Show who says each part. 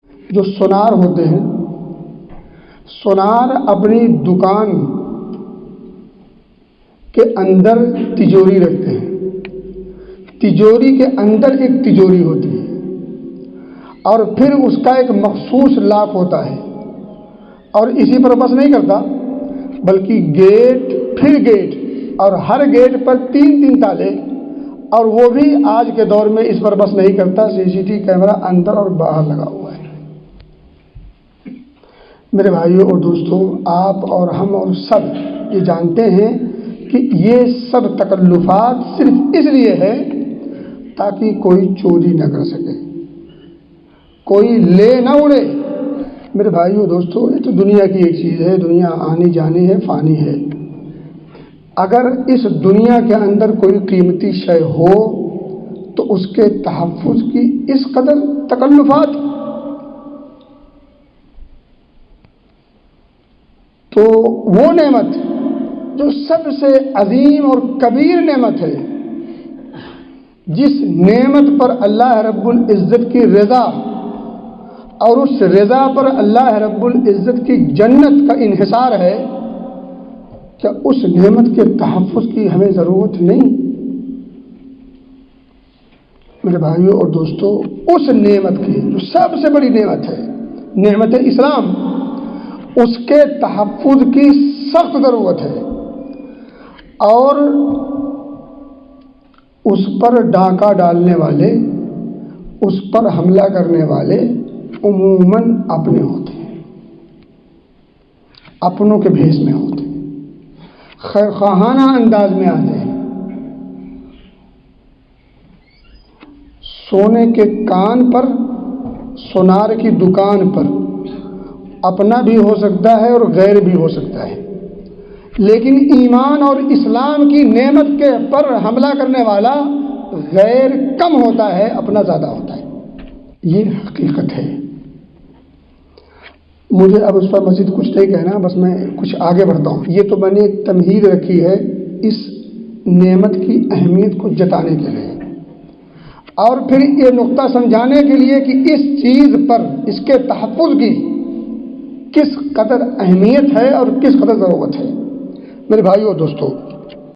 Speaker 1: جو سونار ہوتے ہیں، سونار اپنی دکان کے اندر تجوری رکھتے ہیں، تجوری کے اندر ایک تجوری ہوتی ہے اور پھر اس کا ایک مخصوص لاک ہوتا ہے، اور اسی پر بس نہیں کرتا بلکہ گیٹ پھر گیٹ، اور ہر گیٹ پر 3 تالے، اور وہ بھی آج کے دور میں اس پر بس نہیں کرتا، CCTV کیمرہ اندر اور باہر لگا ہوا ہے۔ میرے بھائیوں اور دوستوں، آپ اور ہم اور سب یہ جانتے ہیں کہ یہ سب تکلفات صرف اس لیے ہے تاکہ کوئی چوری نہ کر سکے، کوئی لے نہ اڑے۔ میرے بھائیوں دوستوں، یہ تو دنیا کی ایک چیز ہے، دنیا آنی جانی ہے، فانی ہے۔ اگر اس دنیا کے اندر کوئی قیمتی شے ہو تو اس کے تحفظ کی اس قدر تکلفات، تو وہ نعمت جو سب سے عظیم اور کبیر نعمت ہے، جس نعمت پر اللہ رب العزت کی رضا اور اس رضا پر اللہ رب العزت کی جنت کا انحصار ہے، کیا اس نعمت کے تحفظ کی ہمیں ضرورت نہیں؟ میرے بھائیوں اور دوستوں، اس نعمت کی جو سب سے بڑی نعمت ہے، نعمت اسلام، اس کے تحفظ کی سخت ضرورت ہے، اور اس پر ڈاکہ ڈالنے والے، اس پر حملہ کرنے والے عموماً اپنے ہوتے ہیں، اپنوں کے بھیس میں ہوتے ہیں، خیر خواہانہ انداز میں آتے ہیں۔ سونے کے کان پر، سونار کی دکان پر اپنا بھی ہو سکتا ہے اور غیر بھی ہو سکتا ہے، لیکن ایمان اور اسلام کی نعمت کے پر حملہ کرنے والا غیر کم ہوتا ہے، اپنا زیادہ ہوتا ہے۔ یہ حقیقت ہے۔ مجھے اب اس پر مزید کچھ نہیں کہنا، بس میں کچھ آگے بڑھتا ہوں۔ یہ تو میں نے ایک تمہید رکھی ہے اس نعمت کی اہمیت کو جتانے کے لیے، اور پھر یہ نقطہ سمجھانے کے لیے کہ اس چیز پر، اس کے تحفظ کی کس قدر اہمیت ہے اور کس قدر ضرورت ہے۔ میرے بھائیو اور دوستو،